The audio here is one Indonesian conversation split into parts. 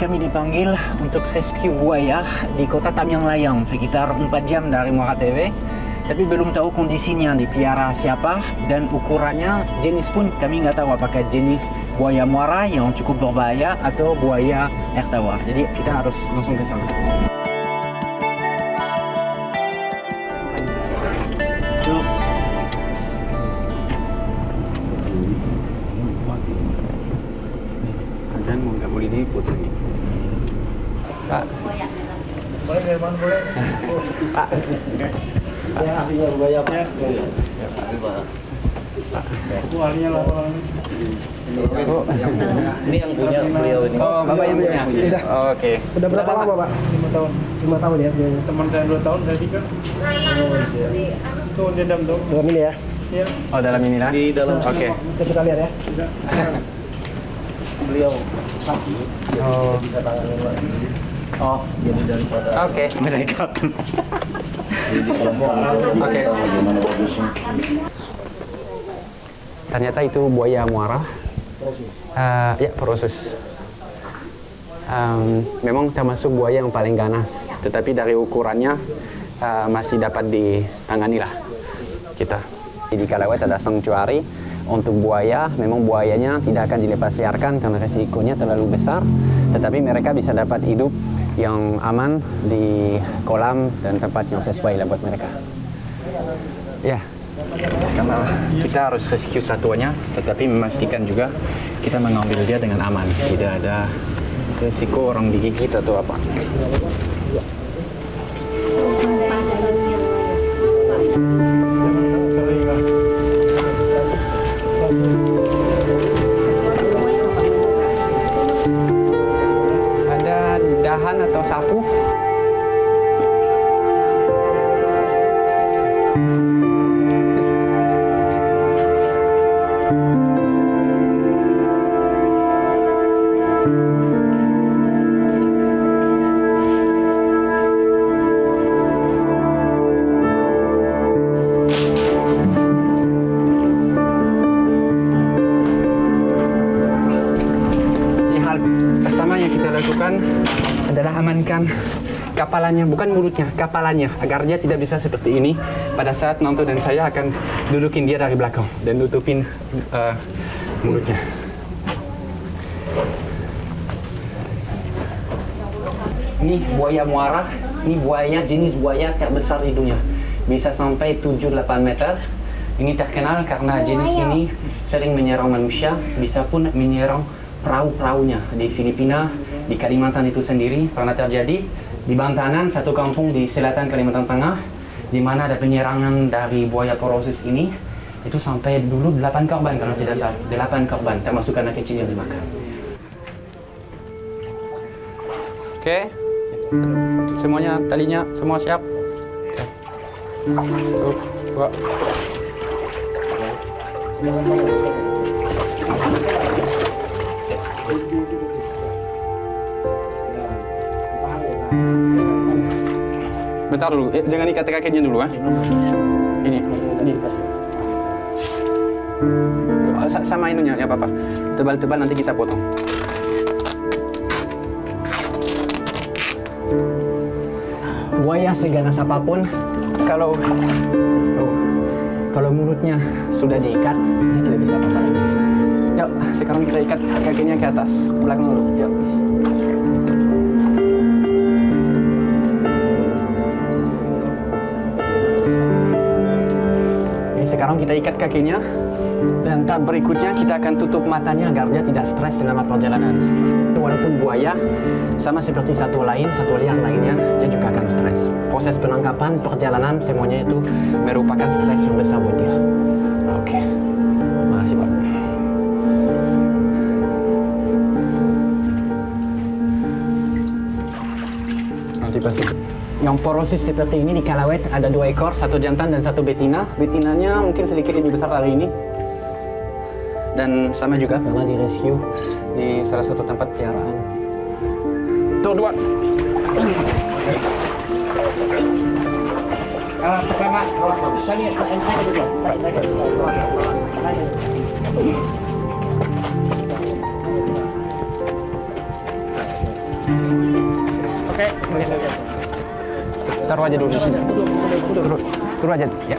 kami dipanggil untuk rescue buaya di kota Tamyang Layang, sekitar 4 jam dari Muara TV. Tapi belum tahu kondisinya dipiara siapa dan ukurannya, jenis pun kami nggak tahu apakah jenis buaya muara yang cukup berbahaya atau buaya air tawar. Jadi kita harus langsung ke sana. Dan mau nggak boleh dipoto ini. Pak. Boleh, Mas, boleh. Pak. Ya, ahlinya buaya apa? Ya. Itu ahlinya lah. Ini yang punya beliau ini. Oh, Bapak yang punya? Oh, oke. Udah berapa lama, Pak? 5 tahun. 5 tahun ya? Teman saya 2 tahun, saya 3. Tuh, dendam tuh. Dalam ini ya? Iya. Oh, dalam ini lah? Di dalam. Oke. Bisa kita lihat ya? Beliau sakit. Oh. Bisa tangannya Pak. Oh, jadi daripada. Oke, malaikat. Jadi kelompok. Oke. Bagaimana bagusnya? Ternyata itu buaya muara. Ya, Porosus. Memang termasuk buaya yang paling ganas, tetapi dari ukurannya masih dapat ditangani lah kita. Di Kalawet ada sanctuary untuk buaya. Memang buayanya tidak akan dilepas liarkan karena resikonya terlalu besar, tetapi mereka bisa dapat hidup yang aman di kolam dan tempat yang sesuai lah buat mereka. Ya, karena kita harus rescue satuannya, tetapi memastikan juga kita mengambil dia dengan aman, tidak ada resiko orang digigit atau apa. Ada dahan atau sapu. Pertama yang kita lakukan adalah amankan kapalannya, bukan mulutnya, kapalannya, agar dia tidak bisa seperti ini. Pada saat Nanto dan saya akan dudukin dia dari belakang dan tutupin mulutnya. Ini buaya muara, ini buaya jenis buaya terbesar di dunia, bisa sampai 7-8 meter. Ini terkenal karena jenis ini sering menyerang manusia, bisa pun menyerang perahu-perahunya. Di Filipina, di Kalimantan itu sendiri pernah terjadi. Di Bantanan, satu kampung di selatan Kalimantan Tengah, di mana ada penyerangan dari buaya porosus ini. Itu sampai dulu 8 korban kalau tidak salah, 8 korban, termasuk anak kecil yang dimakan. Oke, semuanya talinya semua siap. Tuh, dua. Bentar dulu, jangan ikat kakinya dulu ya. Ini. Sama ininya ya Papa. Tebal-tebal nanti kita potong. Buaya seganas apapun, kalau mulutnya sudah diikat, dia tidak bisa apa-apa. Yuk, sekarang kita ikat kakinya ke atas, belakang dulu. Yuk. Sekarang kita ikat kakinya, dan tahap berikutnya kita akan tutup matanya agar dia tidak stres selama perjalanan. Walaupun buaya, sama seperti satwa liar lainnya, dia juga akan stres. Proses penangkapan, perjalanan, semuanya itu merupakan stres yang besar buat dia. Oke, makasih Pak. Nanti pasti. Yang porosis seperti ini di Kalawet ada 2 ekor, 1 jantan dan 1 betina. Betinanya mungkin sedikit lebih besar dari ini. Dan sama juga pernah di rescue di salah satu tempat peliharaan. Tuh 2. Pertama, Taruh aja dulu di sini. Turun aja, ya.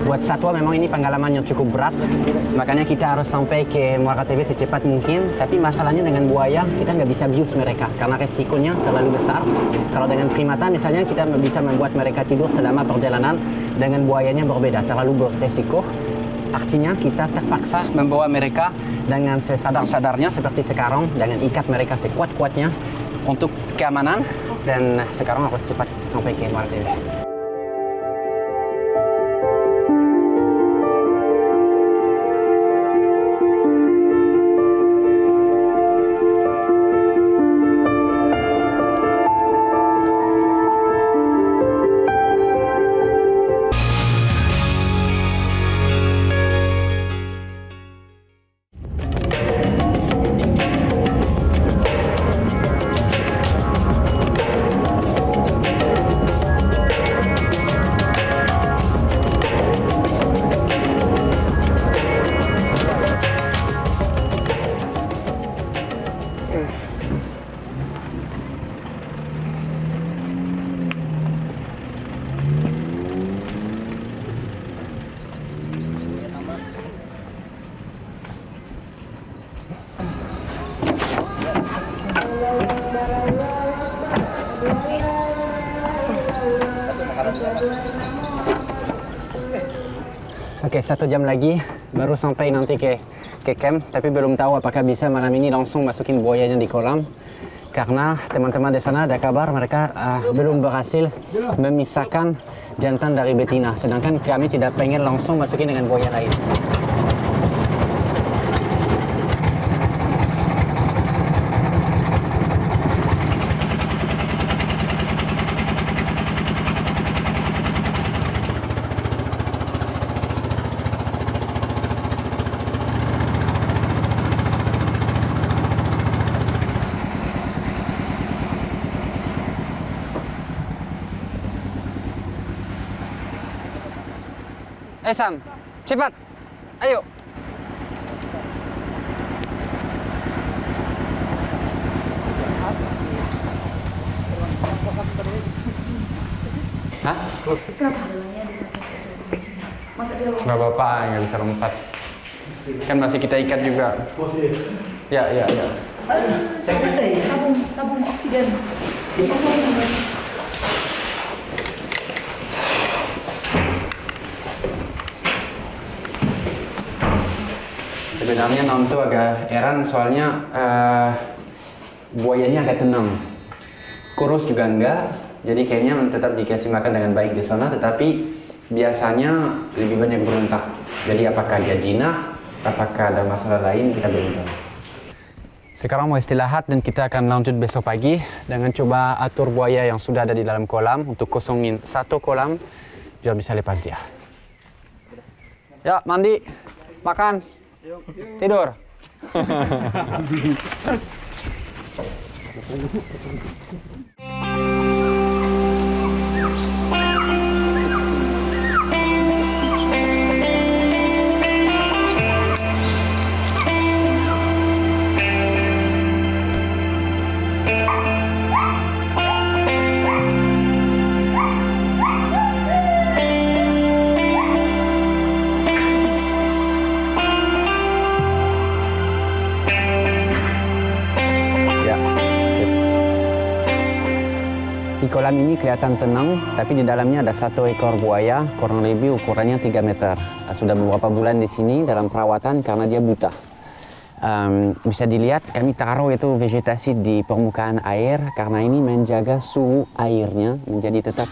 Buat satwa memang ini pengalaman yang cukup berat, makanya kita harus sampai ke Muara TV secepat mungkin. Tapi masalahnya dengan buaya, kita nggak bisa bius mereka karena resikonya terlalu besar. Kalau dengan primata misalnya kita bisa membuat mereka tidur selama perjalanan, dengan buayanya berbeda, terlalu beresiko. Artinya kita terpaksa membawa mereka dengan sesadar-sadarnya seperti sekarang, dengan ikat mereka sekuat-kuatnya untuk keamanan, dan sekarang harus cepat sampai ke Muara TV. Oke, 1 jam lagi baru sampai nanti ke camp, tapi belum tahu apakah bisa malam ini langsung masukin buayanya di kolam, karena teman-teman di sana ada kabar mereka belum berhasil memisahkan jantan dari betina, sedangkan kami tidak pengen langsung masukin dengan buaya lain. Sam, cepat, ayo. Hah? Nggak apa-apa, nggak bisa lompat. Kan masih kita ikat juga. Ya. Tabung oksigen. Sebenarnya Nom tuh agak heran soalnya buayanya agak tenang, kurus juga enggak, jadi kayaknya tetap dikasih makan dengan baik di sana, tetapi biasanya lebih banyak berontak. Jadi apakah dia jinak, apakah ada masalah lain, kita belum tahu. Sekarang mau istirahat dan kita akan lanjut besok pagi dengan coba atur buaya yang sudah ada di dalam kolam untuk kosongin 1 kolam biar bisa lepas dia. Ya, mandi, makan. Tidur. Di kolam ini kelihatan tenang, tapi di dalamnya ada 1 ekor buaya, kurang lebih ukurannya 3 meter. Sudah beberapa bulan di sini dalam perawatan karena dia buta. Bisa dilihat kami taruh itu vegetasi di permukaan air karena ini menjaga suhu airnya menjadi tetap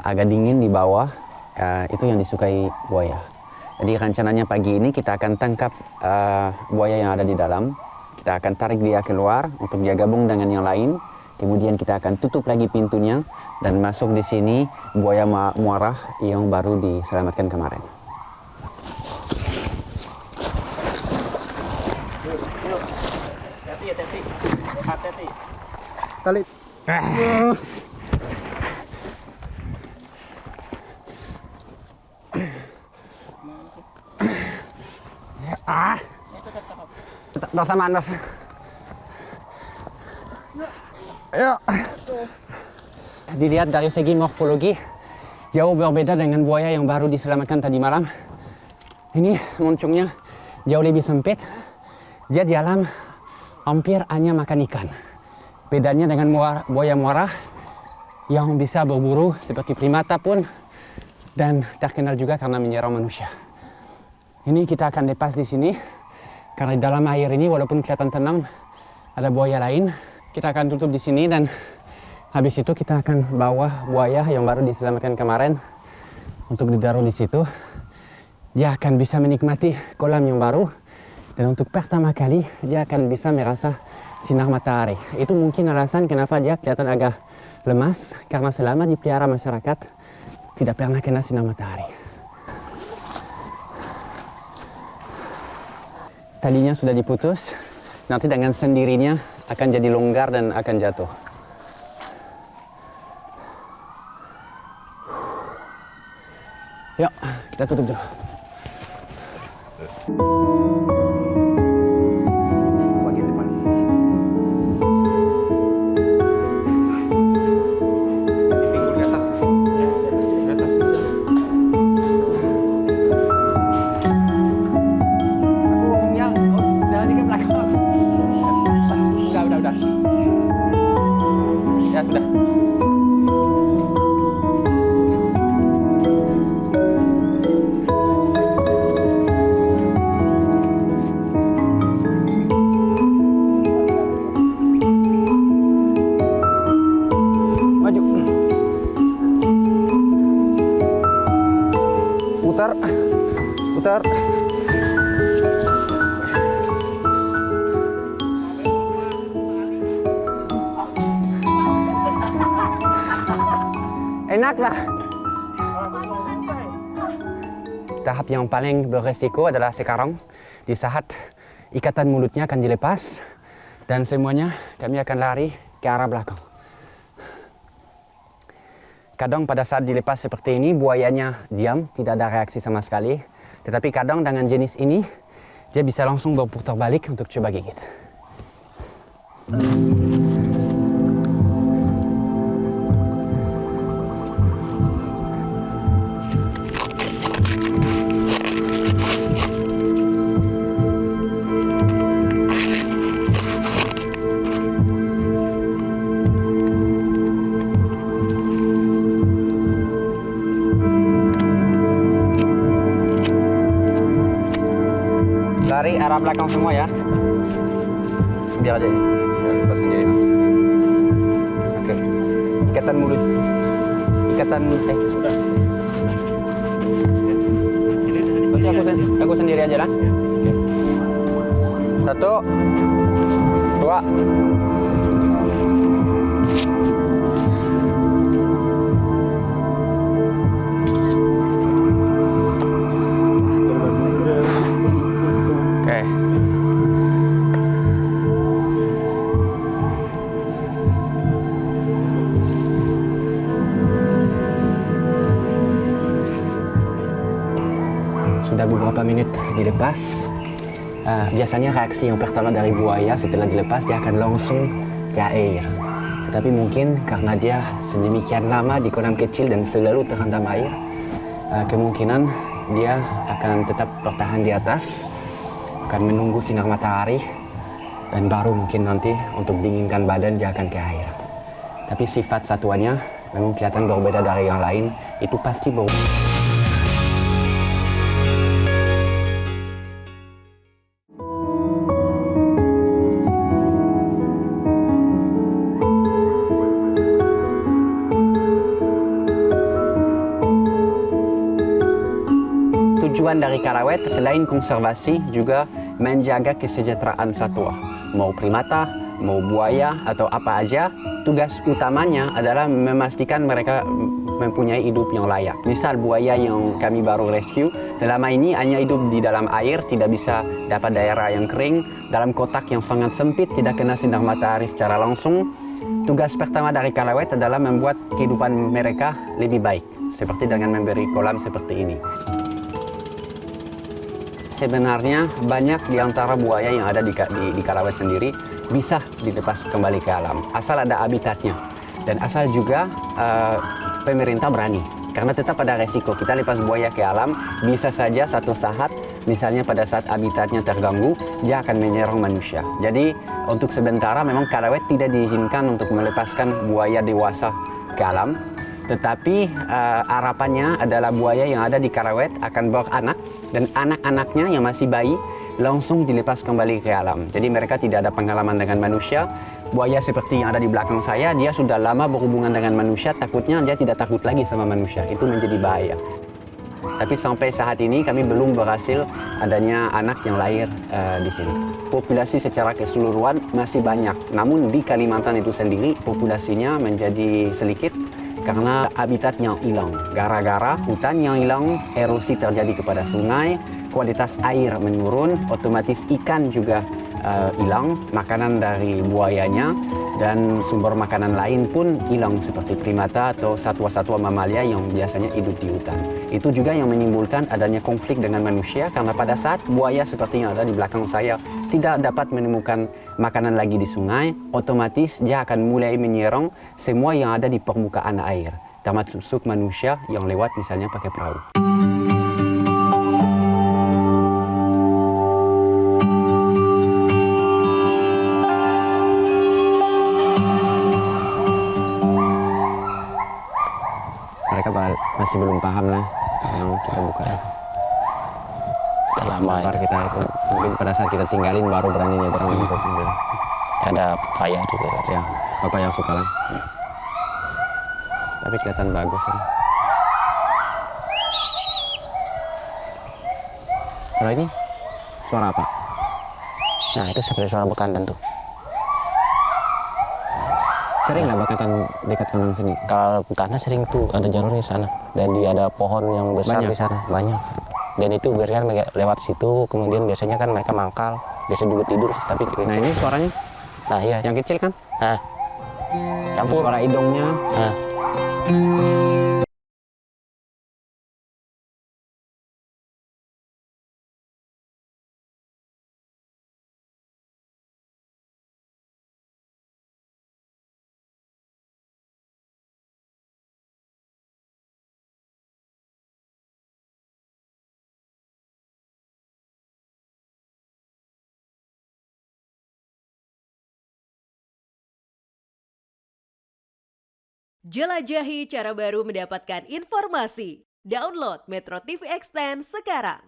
agak dingin di bawah. Itu yang disukai buaya. Jadi rencananya pagi ini kita akan tangkap buaya yang ada di dalam. Kita akan tarik dia keluar untuk dia gabung dengan yang lain. Kemudian kita akan tutup lagi pintunya dan masuk di sini buaya muara yang baru diselamatkan kemarin. Hati-hati. Tali. Bersamaan. Ya. Dilihat dari segi morfologi, jauh berbeda dengan buaya yang baru diselamatkan tadi malam. Ini moncongnya jauh lebih sempit. Dia di alam hampir hanya makan ikan. Bedanya dengan buaya muara yang bisa berburu seperti primata pun dan terkenal juga karena menyerang manusia. Ini kita akan lepas di sini karena di dalam air ini walaupun kelihatan tenang ada buaya lain. Kita akan tutup di sini dan habis itu kita akan bawa buaya yang baru diselamatkan kemarin untuk ditaruh di situ. Dia akan bisa menikmati kolam yang baru dan untuk pertama kali dia akan bisa merasa sinar matahari. Itu mungkin alasan kenapa dia kelihatan agak lemas karena selama dipelihara masyarakat tidak pernah kena sinar matahari. Talinya sudah diputus, nanti dengan sendirinya akan jadi longgar dan akan jatuh. Yuk, kita tutup dulu. Bagian depan. Pinggul di atas. Di atas. Aku ngomongnya, jangan ke belakang. Udah. Ya sudah. Maju. Putar. Enak lah. Tahap yang paling beresiko adalah sekarang di saat ikatan mulutnya akan dilepas dan semuanya kami akan lari ke arah belakang. Kadang pada saat dilepas seperti ini buayanya diam, tidak ada reaksi sama sekali. Tetapi kadang dengan jenis ini dia bisa langsung berputar balik untuk coba gigit. Lari arah belakang semua ya. Biar aja ini. Biar lepas sendiri nanti. Oke. Ikatan mulut. Sudah. Nanti aku sendiri aja lah. Oke. 1, 2. Sudah beberapa menit dilepas. Biasanya reaksi yang pertama dari buaya setelah dilepas dia akan langsung ke air. Tetapi mungkin karena dia sedemikian lama di kolam kecil dan selalu terendam air, kemungkinan dia akan tetap bertahan di atas, akan menunggu sinar matahari dan baru mungkin nanti untuk dinginkan badan dia akan ke air. Tapi sifat satuannya memang kelihatan berbeda dari yang lain. Itu pasti berbeda. Tujuan dari Kalawet selain konservasi juga menjaga kesejahteraan satwa. mau primata, mau buaya atau apa aja, tugas utamanya adalah memastikan mereka mempunyai hidup yang layak. Misal buaya yang kami baru rescue, selama ini hanya hidup di dalam air, tidak bisa dapat daerah yang kering, dalam kotak yang sangat sempit, tidak kena sinar matahari secara langsung. Tugas pertama dari Kalawet adalah membuat kehidupan mereka lebih baik, seperti dengan memberi kolam seperti ini. Sebenarnya banyak di antara buaya yang ada di Kalawet sendiri bisa dilepas kembali ke alam, asal ada habitatnya. Dan asal juga pemerintah berani, karena tetap ada resiko. Kita lepas buaya ke alam, bisa saja satu saat, misalnya pada saat habitatnya terganggu, dia akan menyerang manusia. Jadi untuk sementara memang Kalawet tidak diizinkan untuk melepaskan buaya dewasa ke alam. Tetapi harapannya adalah buaya yang ada di Kalawet akan beranak, dan anak-anaknya yang masih bayi langsung dilepas kembali ke alam. Jadi mereka tidak ada pengalaman dengan manusia. Buaya seperti yang ada di belakang saya, dia sudah lama berhubungan dengan manusia, takutnya dia tidak takut lagi sama manusia. Itu menjadi bahaya. Tapi sampai saat ini kami belum berhasil adanya anak yang lahir di sini. Populasi secara keseluruhan masih banyak, namun di Kalimantan itu sendiri populasinya menjadi sedikit karena habitat yang hilang. Gara-gara hutan yang hilang, erosi terjadi kepada sungai, kualitas air menurun, otomatis ikan juga hilang, makanan dari buayanya, dan sumber makanan lain pun hilang seperti primata atau satwa-satwa mamalia yang biasanya hidup di hutan. Itu juga yang menimbulkan adanya konflik dengan manusia, karena pada saat buaya seperti yang ada di belakang saya tidak dapat menemukan makanan lagi di sungai, otomatis dia akan mulai menyerang semua yang ada di permukaan air, termasuk manusia yang lewat misalnya pakai perahu. Mereka masih belum paham lah yang kita buka. Lama Ntar kita itu mungkin pada saat kita tinggalin baru berani nyebrang untuk mobil. ada payah juga. Ya, bapak yang suka lah. Tapi kelihatan bagus ya. Kalau ini suara apa? Nah itu seperti suara bekantan tuh. Sering lah bekantan dekat kanan sini. Kalau bekantan sering tuh ada jalurnya di sana, dan ada pohon yang besar Banyak. di sana banyak. Dan itu biasanya lewat situ, kemudian biasanya kan mereka mangkal, biasa juga tidur. Tapi Nah ini suaranya, nah iya, yang kecil kan? nah campur. Suara hidungnya. Nah, Jelajahi cara baru mendapatkan informasi. Download Metro TV Extend sekarang.